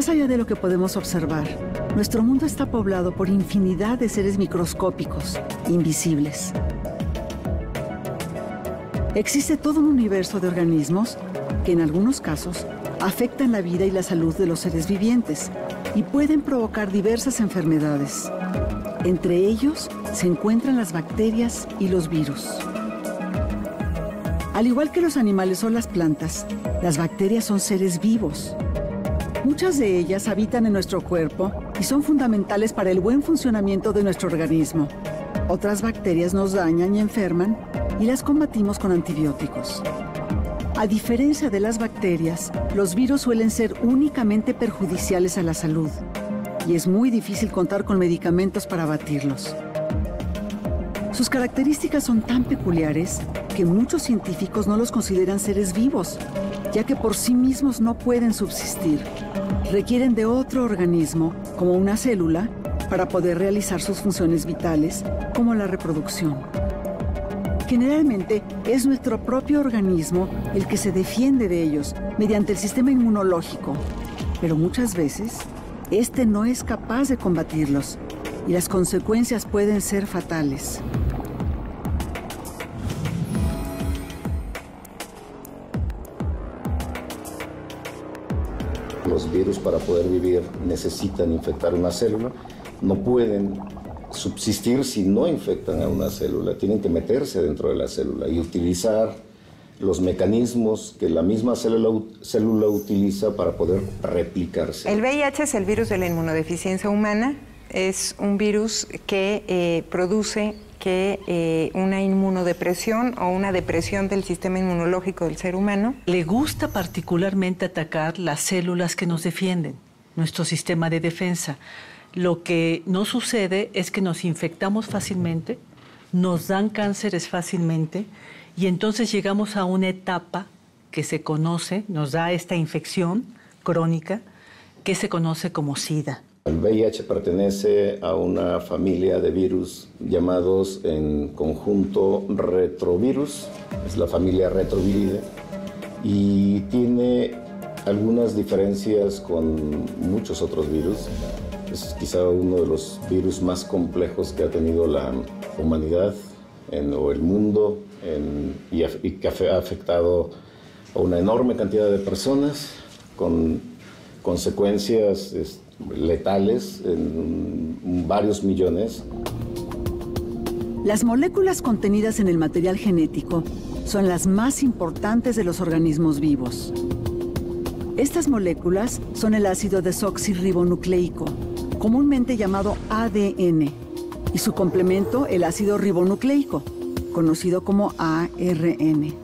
Más allá de lo que podemos observar, nuestro mundo está poblado por infinidad de seres microscópicos, invisibles. Existe todo un universo de organismos que en algunos casos afectan la vida y la salud de los seres vivientes y pueden provocar diversas enfermedades. Entre ellos se encuentran las bacterias y los virus. Al igual que los animales o las plantas, las bacterias son seres vivos. Muchas de ellas habitan en nuestro cuerpo y son fundamentales para el buen funcionamiento de nuestro organismo. Otras bacterias nos dañan y enferman y las combatimos con antibióticos. A diferencia de las bacterias, los virus suelen ser únicamente perjudiciales a la salud y es muy difícil contar con medicamentos para abatirlos. Sus características son tan peculiares que muchos científicos no los consideran seres vivos, ya que por sí mismos no pueden subsistir. Requieren de otro organismo, como una célula, para poder realizar sus funciones vitales, como la reproducción. Generalmente es nuestro propio organismo el que se defiende de ellos mediante el sistema inmunológico, pero muchas veces este no es capaz de combatirlos y las consecuencias pueden ser fatales. Los virus, para poder vivir, necesitan infectar una célula. No pueden subsistir si no infectan a una célula. Tienen que meterse dentro de la célula y utilizar los mecanismos que la misma célula utiliza para poder replicarse. El VIH es el virus de la inmunodeficiencia humana. Es un virus que produce una inmunodepresión o una depresión del sistema inmunológico del ser humano. Le gusta particularmente atacar las células que nos defienden, nuestro sistema de defensa. Lo que no sucede es que nos infectamos fácilmente, nos dan cánceres fácilmente y entonces llegamos a una etapa que se conoce, nos da esta infección crónica que se conoce como SIDA. El VIH pertenece a una familia de virus llamados en conjunto retrovirus, es la familia Retroviridae, y tiene algunas diferencias con muchos otros virus. Es quizá uno de los virus más complejos que ha tenido la humanidad o el mundo y que ha afectado a una enorme cantidad de personas con consecuencias letales en varios millones. Las moléculas contenidas en el material genético son las más importantes de los organismos vivos. Estas moléculas son el ácido desoxirribonucleico, comúnmente llamado ADN, y su complemento, el ácido ribonucleico, conocido como ARN.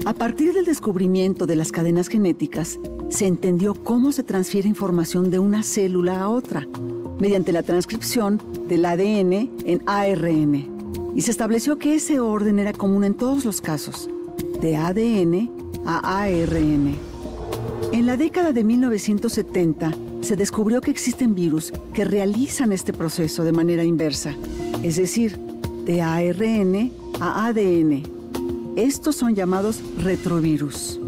A partir del descubrimiento de las cadenas genéticas, se entendió cómo se transfiere información de una célula a otra, mediante la transcripción del ADN en ARN. Y se estableció que ese orden era común en todos los casos, de ADN a ARN. En la década de 1970, se descubrió que existen virus que realizan este proceso de manera inversa, es decir, de ARN a ADN. Estos son llamados retrovirus.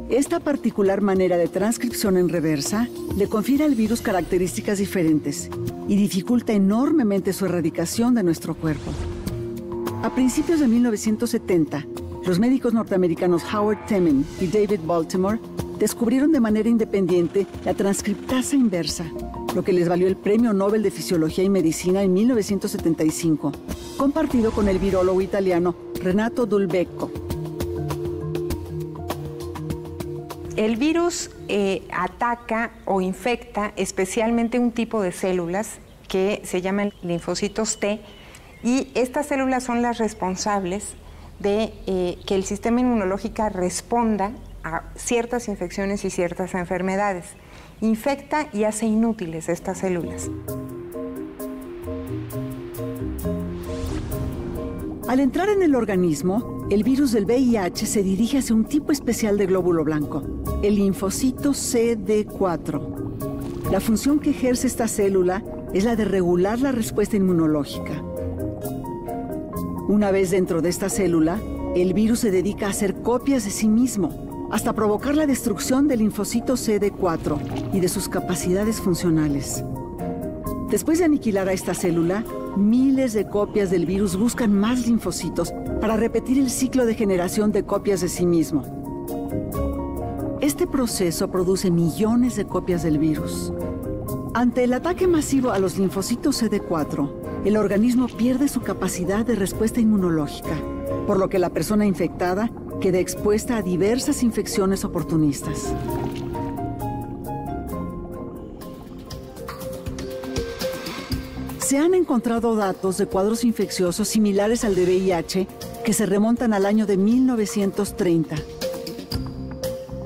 Esta particular manera de transcripción en reversa le confiere al virus características diferentes y dificulta enormemente su erradicación de nuestro cuerpo. A principios de 1970, los médicos norteamericanos Howard Temin y David Baltimore descubrieron de manera independiente la transcriptasa inversa, lo que les valió el Premio Nobel de Fisiología y Medicina en 1975, compartido con el virólogo italiano Renato Dulbecco. El virus ataca o infecta especialmente un tipo de células que se llaman linfocitos T, y estas células son las responsables de que el sistema inmunológico responda a ciertas infecciones y ciertas enfermedades. Infecta y hace inútiles estas células. Al entrar en el organismo, el virus del VIH se dirige hacia un tipo especial de glóbulo blanco, el linfocito CD4. La función que ejerce esta célula es la de regular la respuesta inmunológica. Una vez dentro de esta célula, el virus se dedica a hacer copias de sí mismo hasta provocar la destrucción del linfocito CD4 y de sus capacidades funcionales. Después de aniquilar a esta célula, miles de copias del virus buscan más linfocitos para repetir el ciclo de generación de copias de sí mismo. Este proceso produce millones de copias del virus. Ante el ataque masivo a los linfocitos CD4, el organismo pierde su capacidad de respuesta inmunológica, por lo que la persona infectada queda expuesta a diversas infecciones oportunistas. Se han encontrado datos de cuadros infecciosos similares al de VIH que se remontan al año de 1930.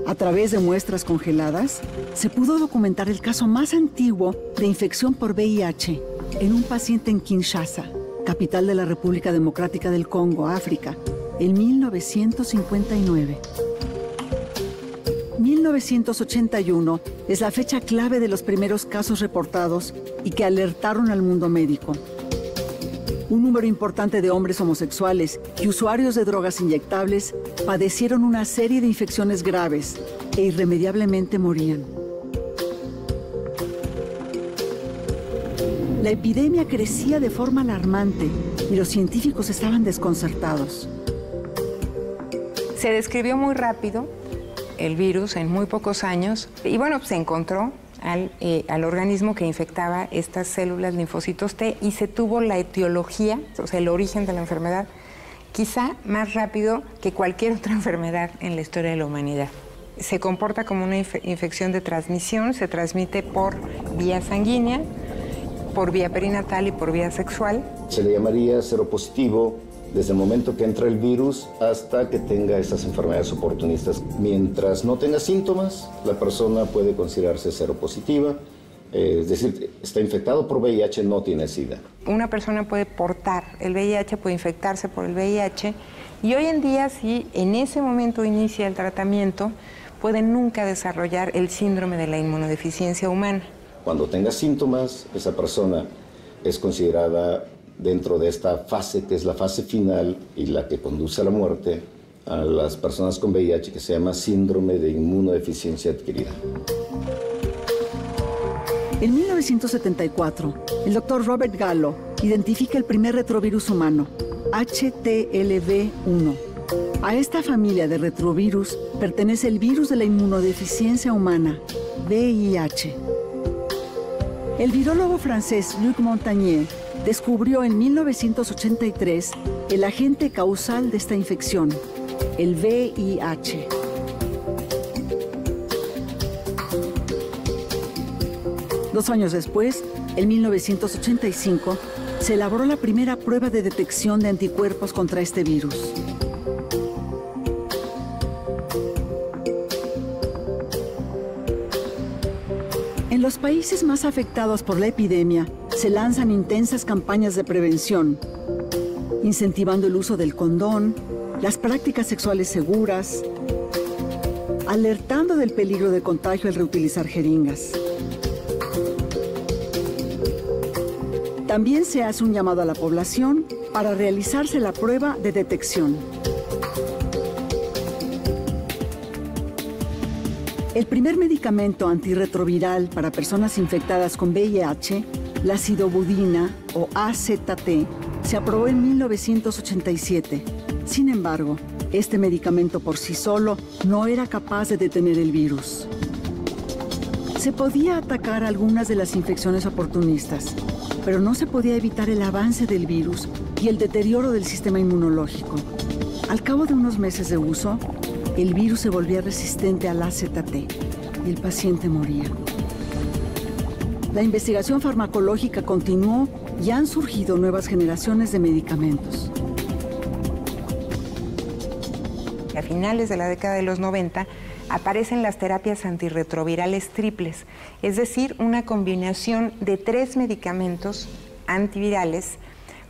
A través de muestras congeladas, se pudo documentar el caso más antiguo de infección por VIH en un paciente en Kinshasa, capital de la República Democrática del Congo, África, en 1959. 1981 es la fecha clave de los primeros casos reportados y que alertaron al mundo médico. Un número importante de hombres homosexuales y usuarios de drogas inyectables padecieron una serie de infecciones graves e irremediablemente morían. La epidemia crecía de forma alarmante y los científicos estaban desconcertados. Se describió muy rápido el virus en muy pocos años y bueno, se encontró al organismo que infectaba estas células linfocitos T y se tuvo la etiología, o sea, el origen de la enfermedad, quizá más rápido que cualquier otra enfermedad en la historia de la humanidad. Se comporta como una infección de transmisión, se transmite por vía sanguínea, por vía perinatal y por vía sexual. Se le llamaría seropositivo desde el momento que entra el virus hasta que tenga esas enfermedades oportunistas. Mientras no tenga síntomas, la persona puede considerarse seropositiva, es decir, está infectado por VIH, no tiene SIDA. Una persona puede portar el VIH, puede infectarse por el VIH, y hoy en día, si en ese momento inicia el tratamiento, puede nunca desarrollar el síndrome de la inmunodeficiencia humana. Cuando tenga síntomas, esa persona es considerada dentro de esta fase, que es la fase final y la que conduce a la muerte a las personas con VIH, que se llama síndrome de inmunodeficiencia adquirida. En 1974, el doctor Robert Gallo identifica el primer retrovirus humano, HTLV1. A esta familia de retrovirus pertenece el virus de la inmunodeficiencia humana, VIH. El virólogo francés Luc Montagnier descubrió en 1983 el agente causal de esta infección, el VIH. Dos años después, en 1985, se elaboró la primera prueba de detección de anticuerpos contra este virus. En los países más afectados por la epidemia, se lanzan intensas campañas de prevención, incentivando el uso del condón, las prácticas sexuales seguras, alertando del peligro de contagio al reutilizar jeringas. También se hace un llamado a la población para realizarse la prueba de detección. El primer medicamento antirretroviral para personas infectadas con VIH, la acidobudina o AZT, se aprobó en 1987. Sin embargo, este medicamento por sí solo no era capaz de detener el virus. Se podía atacar algunas de las infecciones oportunistas, pero no se podía evitar el avance del virus y el deterioro del sistema inmunológico. Al cabo de unos meses de uso, el virus se volvía resistente al AZT y el paciente moría. La investigación farmacológica continuó y han surgido nuevas generaciones de medicamentos. A finales de la década de los 90 aparecen las terapias antirretrovirales triples, es decir, una combinación de 3 medicamentos antivirales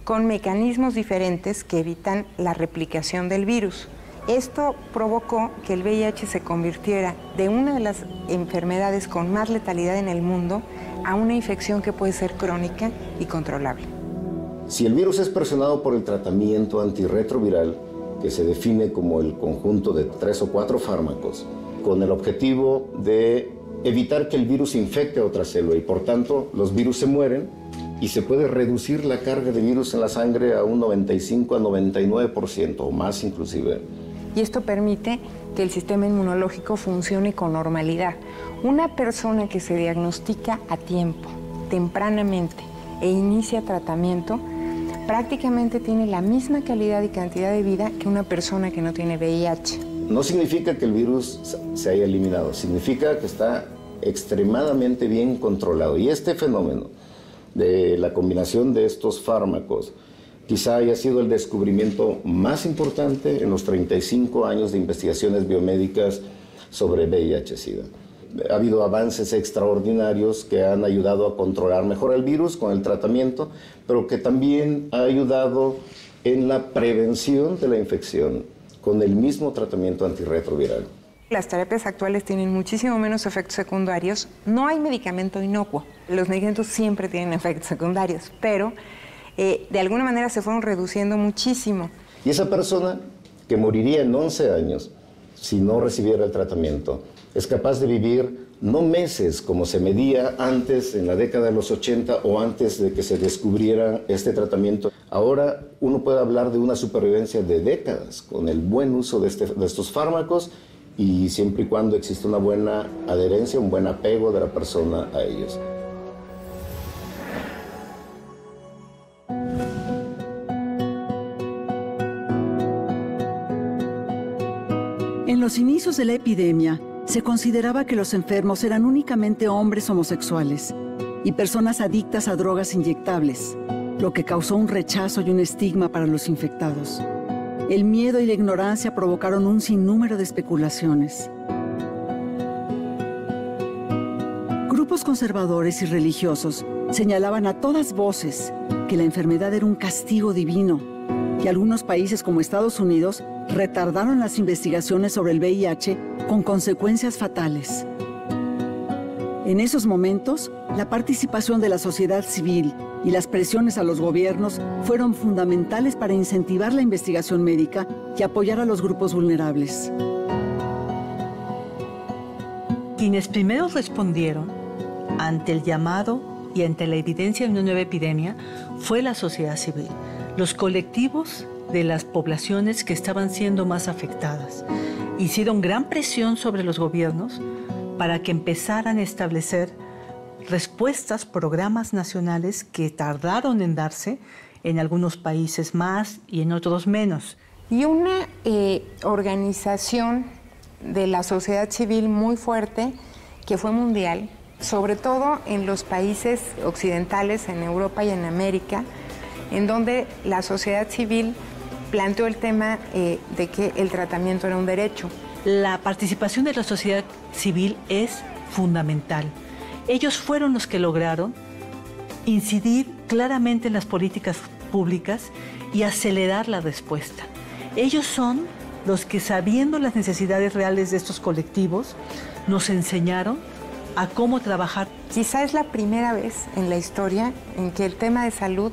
con mecanismos diferentes que evitan la replicación del virus. Esto provocó que el VIH se convirtiera de una de las enfermedades con más letalidad en el mundo a una infección que puede ser crónica y controlable. Si el virus es presionado por el tratamiento antirretroviral, que se define como el conjunto de 3 o 4 fármacos, con el objetivo de evitar que el virus infecte a otra célula y por tanto los virus se mueren y se puede reducir la carga de virus en la sangre a un 95 a 99% o más inclusive. Y esto permite que el sistema inmunológico funcione con normalidad. Una persona que se diagnostica a tiempo, tempranamente, e inicia tratamiento, prácticamente tiene la misma calidad y cantidad de vida que una persona que no tiene VIH. No significa que el virus se haya eliminado, significa que está extremadamente bien controlado. Y este fenómeno de la combinación de estos fármacos quizá haya sido el descubrimiento más importante en los 35 años de investigaciones biomédicas sobre VIH-Sida. Ha habido avances extraordinarios que han ayudado a controlar mejor el virus con el tratamiento, pero que también ha ayudado en la prevención de la infección con el mismo tratamiento antirretroviral. Las terapias actuales tienen muchísimo menos efectos secundarios. No hay medicamento inocuo. Los medicamentos siempre tienen efectos secundarios, pero de alguna manera se fueron reduciendo muchísimo. Y esa persona que moriría en 11 años si no recibiera el tratamiento, es capaz de vivir no meses como se medía antes en la década de los 80 o antes de que se descubriera este tratamiento. Ahora uno puede hablar de una supervivencia de décadas con el buen uso de estos fármacos y siempre y cuando exista una buena adherencia, un buen apego de la persona a ellos. En los inicios de la epidemia, se consideraba que los enfermos eran únicamente hombres homosexuales y personas adictas a drogas inyectables, lo que causó un rechazo y un estigma para los infectados. El miedo y la ignorancia provocaron un sinnúmero de especulaciones. Grupos conservadores y religiosos señalaban a todas voces que la enfermedad era un castigo divino y algunos países como Estados Unidos retardaron las investigaciones sobre el VIH con consecuencias fatales. En esos momentos, la participación de la sociedad civil y las presiones a los gobiernos fueron fundamentales para incentivar la investigación médica y apoyar a los grupos vulnerables. Quienes primero respondieron ante el llamado y ante la evidencia de una nueva epidemia fue la sociedad civil, los colectivos de las poblaciones que estaban siendo más afectadas. Hicieron gran presión sobre los gobiernos para que empezaran a establecer respuestas, programas nacionales que tardaron en darse en algunos países más y en otros menos. Y una organización de la sociedad civil muy fuerte que fue mundial, sobre todo en los países occidentales, en Europa y en América, en donde la sociedad civil planteó el tema de que el tratamiento era un derecho. La participación de la sociedad civil es fundamental. Ellos fueron los que lograron incidir claramente en las políticas públicas y acelerar la respuesta. Ellos son los que, sabiendo las necesidades reales de estos colectivos, nos enseñaron a cómo trabajar. Quizá es la primera vez en la historia en que el tema de salud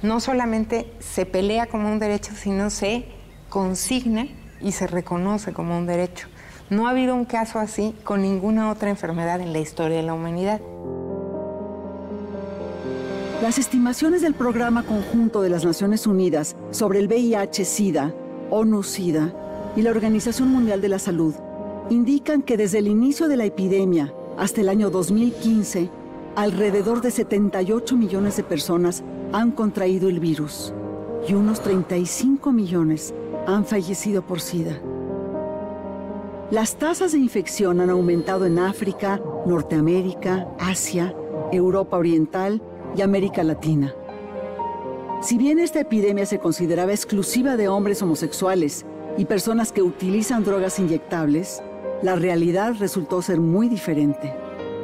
no solamente se pelea como un derecho, sino se consigna y se reconoce como un derecho. No ha habido un caso así con ninguna otra enfermedad en la historia de la humanidad. Las estimaciones del Programa Conjunto de las Naciones Unidas sobre el VIH-Sida, ONU-Sida y la Organización Mundial de la Salud indican que desde el inicio de la epidemia hasta el año 2015, alrededor de 78 millones de personas han contraído el virus y unos 35 millones han fallecido por SIDA. Las tasas de infección han aumentado en África, Norteamérica, Asia, Europa Oriental y América Latina. Si bien esta epidemia se consideraba exclusiva de hombres homosexuales y personas que utilizan drogas inyectables, la realidad resultó ser muy diferente.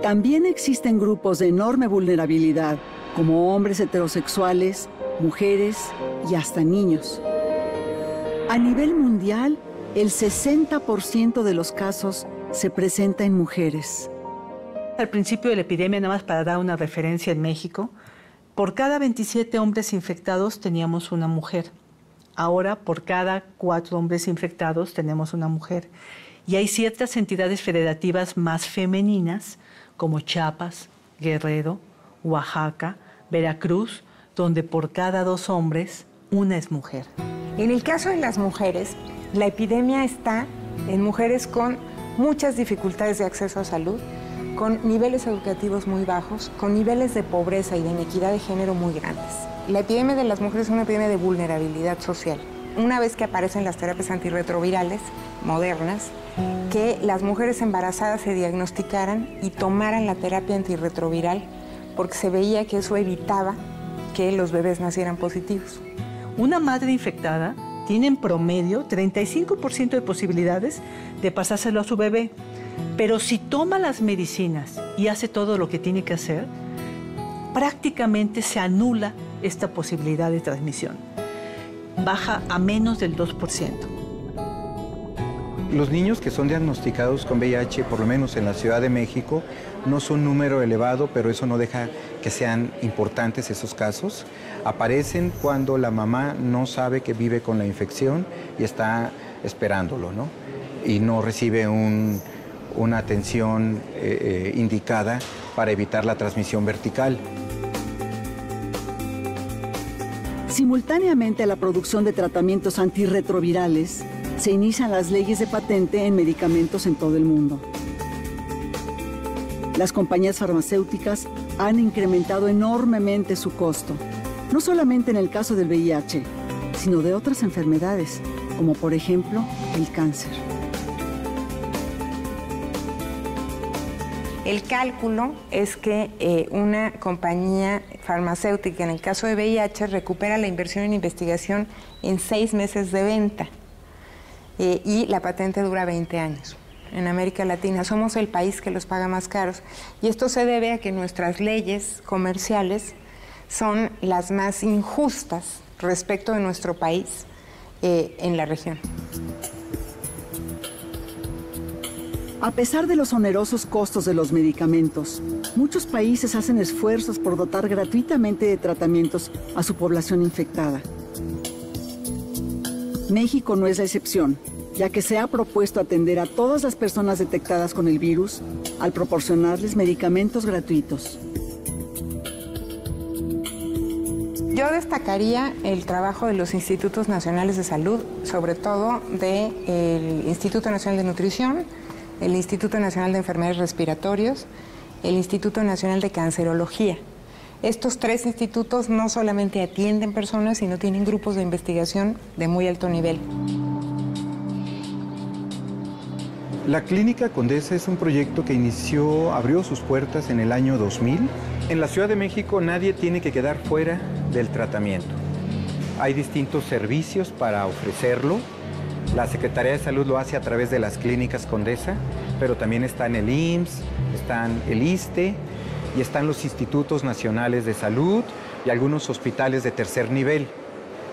También existen grupos de enorme vulnerabilidad, como hombres heterosexuales, mujeres y hasta niños. A nivel mundial, el 60% de los casos se presenta en mujeres. Al principio de la epidemia, nada más para dar una referencia en México, por cada 27 hombres infectados teníamos una mujer. Ahora, por cada 4 hombres infectados, tenemos una mujer. Y hay ciertas entidades federativas más femeninas, como Chiapas, Guerrero, Oaxaca, Veracruz, donde por cada 2 hombres, una es mujer. En el caso de las mujeres, la epidemia está en mujeres con muchas dificultades de acceso a salud, con niveles educativos muy bajos, con niveles de pobreza y de inequidad de género muy grandes. La epidemia de las mujeres es una epidemia de vulnerabilidad social. Una vez que aparecen las terapias antirretrovirales modernas, que las mujeres embarazadas se diagnosticaran y tomaran la terapia antirretroviral porque se veía que eso evitaba que los bebés nacieran positivos. Una madre infectada tiene en promedio 35% de posibilidades de pasárselo a su bebé, pero si toma las medicinas y hace todo lo que tiene que hacer, prácticamente se anula esta posibilidad de transmisión. Baja a menos del 2%. Los niños que son diagnosticados con VIH, por lo menos en la Ciudad de México, no son un número elevado, pero eso no deja que sean importantes esos casos. Aparecen cuando la mamá no sabe que vive con la infección y está esperándolo, ¿no? Y no recibe una atención indicada para evitar la transmisión vertical. Simultáneamente a la producción de tratamientos antirretrovirales, se inician las leyes de patente en medicamentos en todo el mundo. Las compañías farmacéuticas han incrementado enormemente su costo, no solamente en el caso del VIH, sino de otras enfermedades, como por ejemplo el cáncer. El cálculo es que una compañía farmacéutica, en el caso de VIH, recupera la inversión en investigación en 6 meses de venta. Y la patente dura 20 años. En América Latina somos el país que los paga más caros. Y esto se debe a que nuestras leyes comerciales son las más injustas respecto de nuestro país en la región. A pesar de los onerosos costos de los medicamentos, muchos países hacen esfuerzos por dotar gratuitamente de tratamientos a su población infectada. México no es la excepción, ya que se ha propuesto atender a todas las personas detectadas con el virus al proporcionarles medicamentos gratuitos. Yo destacaría el trabajo de los Institutos Nacionales de Salud, sobre todo del Instituto Nacional de Nutrición, el Instituto Nacional de Enfermedades Respiratorias, el Instituto Nacional de Cancerología. Estos 3 institutos no solamente atienden personas, sino tienen grupos de investigación de muy alto nivel. La Clínica Condesa es un proyecto que abrió sus puertas en el año 2000. En la Ciudad de México nadie tiene que quedar fuera del tratamiento. Hay distintos servicios para ofrecerlo. La Secretaría de Salud lo hace a través de las Clínicas Condesa, pero también está en el IMSS, están el ISSSTE, y están los institutos nacionales de salud y algunos hospitales de tercer nivel.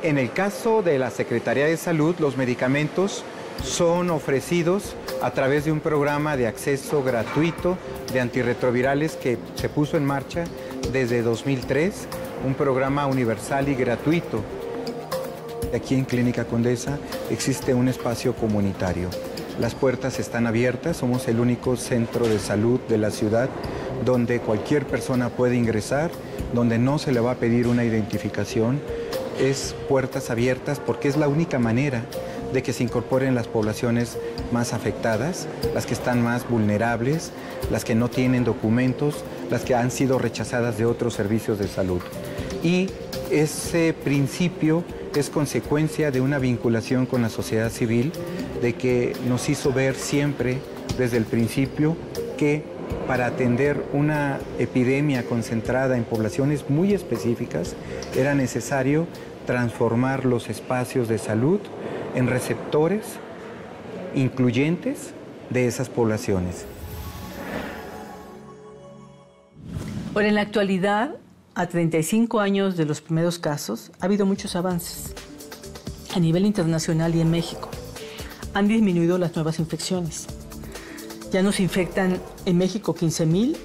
En el caso de la Secretaría de Salud, los medicamentos son ofrecidos a través de un programa de acceso gratuito de antirretrovirales que se puso en marcha desde 2003, un programa universal y gratuito. Aquí en Clínica Condesa existe un espacio comunitario. Las puertas están abiertas, somos el único centro de salud de la ciudad donde cualquier persona puede ingresar, donde no se le va a pedir una identificación. Es puertas abiertas porque es la única manera de que se incorporen las poblaciones más afectadas, las que están más vulnerables, las que no tienen documentos, las que han sido rechazadas de otros servicios de salud. Y ese principio es consecuencia de una vinculación con la sociedad civil, de que nos hizo ver siempre desde el principio que para atender una epidemia concentrada en poblaciones muy específicas era necesario transformar los espacios de salud en receptores incluyentes de esas poblaciones. Bueno, en la actualidad, a 35 años de los primeros casos, ha habido muchos avances a nivel internacional y en México. Han disminuido las nuevas infecciones. Ya nos infectan en México 15,000,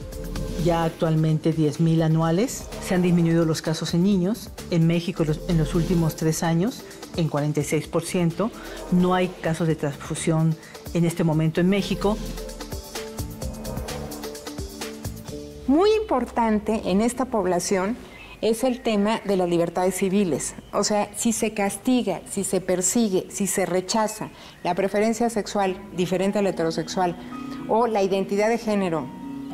ya actualmente 10,000 anuales. Se han disminuido los casos en niños. En México, en los últimos 3 años, en 46%. No hay casos de transfusión en este momento en México. Muy importante en esta población es el tema de las libertades civiles. O sea, si se castiga, si se persigue, si se rechaza la preferencia sexual diferente a la heterosexual o la identidad de género,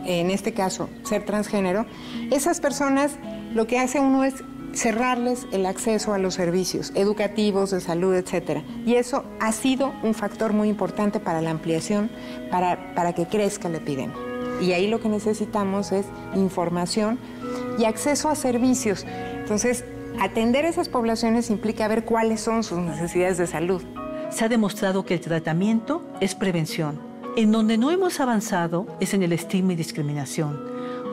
en este caso ser transgénero, esas personas lo que hace uno es cerrarles el acceso a los servicios educativos, de salud, etc. Y eso ha sido un factor muy importante para la ampliación, para que crezca la epidemia. Y ahí lo que necesitamos es información y acceso a servicios. Entonces, atender a esas poblaciones implica ver cuáles son sus necesidades de salud. Se ha demostrado que el tratamiento es prevención. En donde no hemos avanzado es en el estigma y discriminación.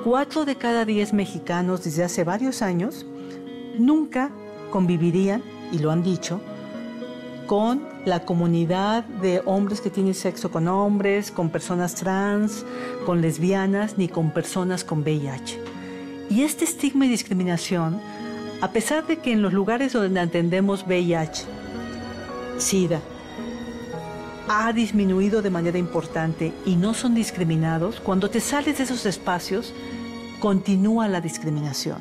4 de cada 10 mexicanos desde hace varios años nunca convivirían, y lo han dicho, con la comunidad de hombres que tienen sexo con hombres, con personas trans, con lesbianas, ni con personas con VIH. Y este estigma y discriminación, a pesar de que en los lugares donde atendemos VIH, SIDA, ha disminuido de manera importante y no son discriminados, cuando te sales de esos espacios, continúa la discriminación.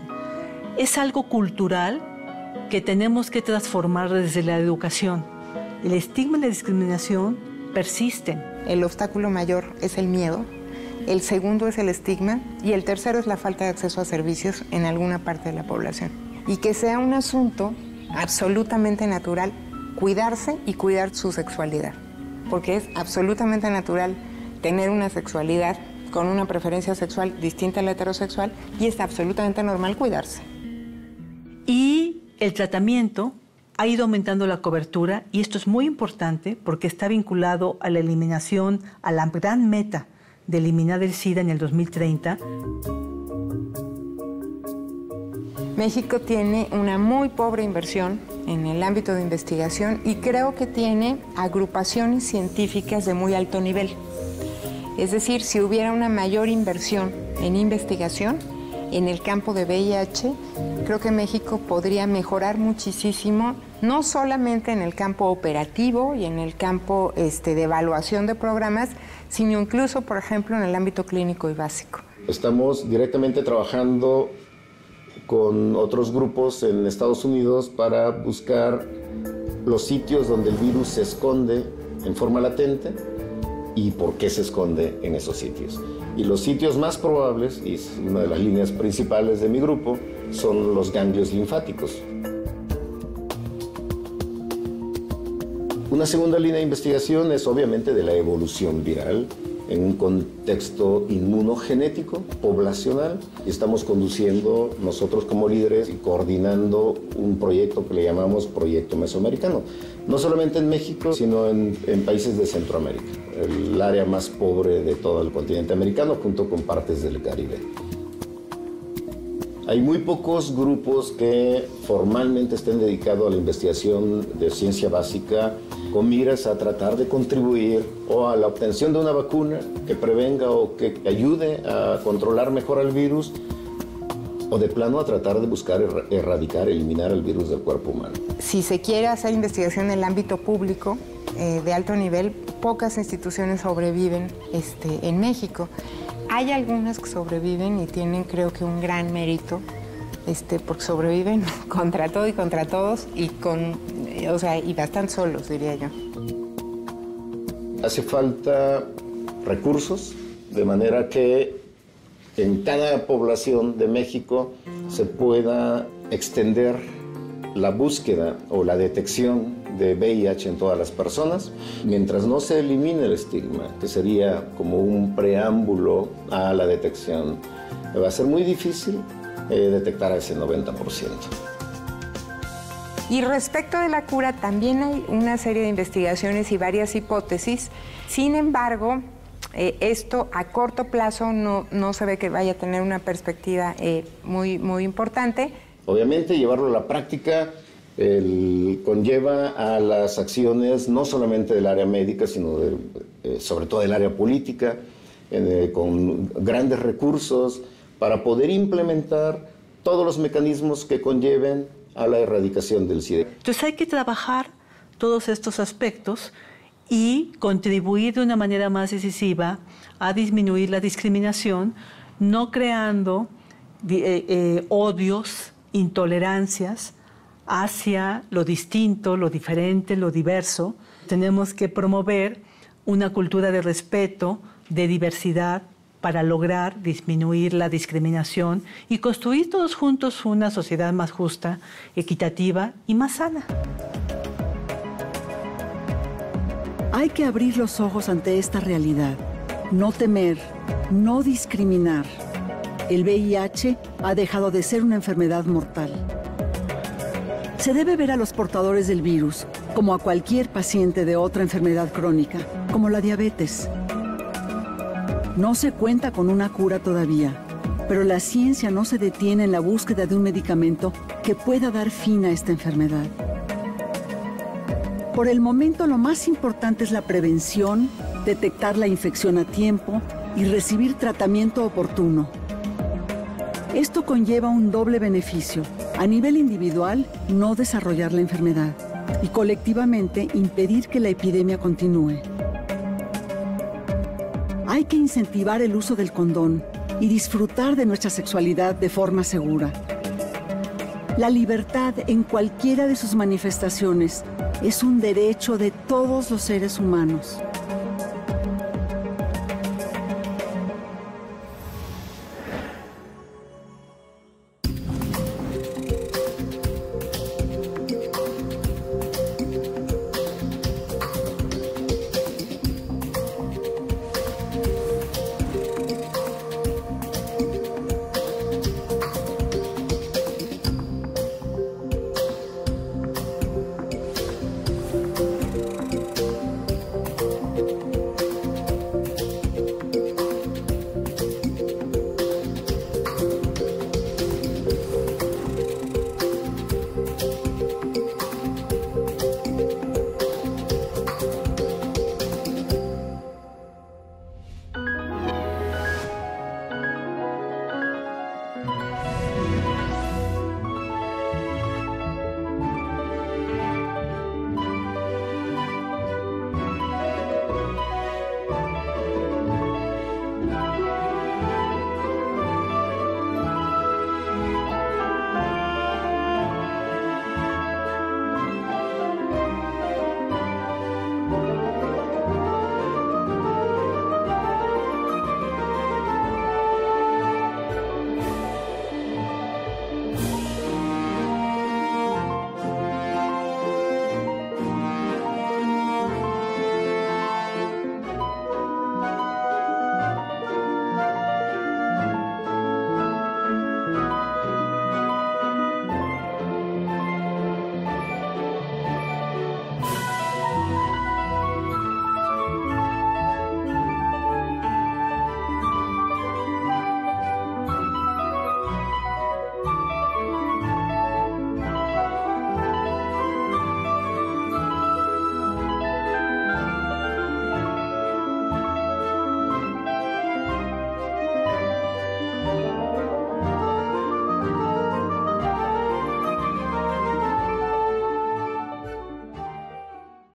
Es algo cultural que tenemos que transformar desde la educación. El estigma y la discriminación persisten. El obstáculo mayor es el miedo, el segundo es el estigma y el tercero es la falta de acceso a servicios en alguna parte de la población. Y que sea un asunto absolutamente natural cuidarse y cuidar su sexualidad, porque es absolutamente natural tener una sexualidad con una preferencia sexual distinta a la heterosexual y es absolutamente normal cuidarse. Y el tratamiento ha ido aumentando la cobertura y esto es muy importante porque está vinculado a la eliminación, a la gran meta de eliminar el SIDA en el 2030. México tiene una muy pobre inversión en el ámbito de investigación y creo que tiene agrupaciones científicas de muy alto nivel. Es decir, si hubiera una mayor inversión en investigación en el campo de VIH, creo que México podría mejorar muchísimo, no solamente en el campo operativo y en el campo de evaluación de programas, sino incluso, por ejemplo, en el ámbito clínico y básico. Estamos directamente trabajando con otros grupos en Estados Unidos para buscar los sitios donde el virus se esconde en forma latente y por qué se esconde en esos sitios. Y los sitios más probables, y es una de las líneas principales de mi grupo, son los ganglios linfáticos. Una segunda línea de investigación es obviamente de la evolución viral en un contexto inmunogenético, poblacional, y estamos conduciendo nosotros como líderes y coordinando un proyecto que le llamamos Proyecto Mesoamericano, no solamente en México, sino en países de Centroamérica, el área más pobre de todo el continente americano, junto con partes del Caribe. Hay muy pocos grupos que formalmente estén dedicados a la investigación de ciencia básica con miras a tratar de contribuir o a la obtención de una vacuna que prevenga o que ayude a controlar mejor al virus o de plano a tratar de buscar erradicar, eliminar el virus del cuerpo humano. Si se quiere hacer investigación en el ámbito público de alto nivel, pocas instituciones sobreviven en México. Hay algunas que sobreviven y tienen, creo que, un gran mérito, porque sobreviven contra todo y contra todos y y bastante solos, diría yo. Hace falta recursos, de manera que en cada población de México se pueda extender la búsqueda o la detección de VIH en todas las personas, mientras no se elimine el estigma, que sería como un preámbulo a la detección. Va a ser muy difícil detectar a ese 90%. Y respecto de la cura, también hay una serie de investigaciones y varias hipótesis. Sin embargo, esto a corto plazo no se ve que vaya a tener una perspectiva muy importante. Obviamente, llevarlo a la práctica conlleva a las acciones no solamente del área médica, sino sobre todo del área política, con grandes recursos para poder implementar todos los mecanismos que conlleven a la erradicación del SIDA. Entonces hay que trabajar todos estos aspectos y contribuir de una manera más decisiva a disminuir la discriminación, no creando odios, intolerancias hacia lo distinto, lo diferente, lo diverso. Tenemos que promover una cultura de respeto, de diversidad, para lograr disminuir la discriminación y construir todos juntos una sociedad más justa, equitativa y más sana. Hay que abrir los ojos ante esta realidad, no temer, no discriminar. El VIH ha dejado de ser una enfermedad mortal. Se debe ver a los portadores del virus como a cualquier paciente de otra enfermedad crónica, como la diabetes. No se cuenta con una cura todavía, pero la ciencia no se detiene en la búsqueda de un medicamento que pueda dar fin a esta enfermedad. Por el momento, lo más importante es la prevención, detectar la infección a tiempo y recibir tratamiento oportuno. Esto conlleva un doble beneficio. A nivel individual, no desarrollar la enfermedad y colectivamente impedir que la epidemia continúe. Hay que incentivar el uso del condón y disfrutar de nuestra sexualidad de forma segura. La libertad en cualquiera de sus manifestaciones es un derecho de todos los seres humanos.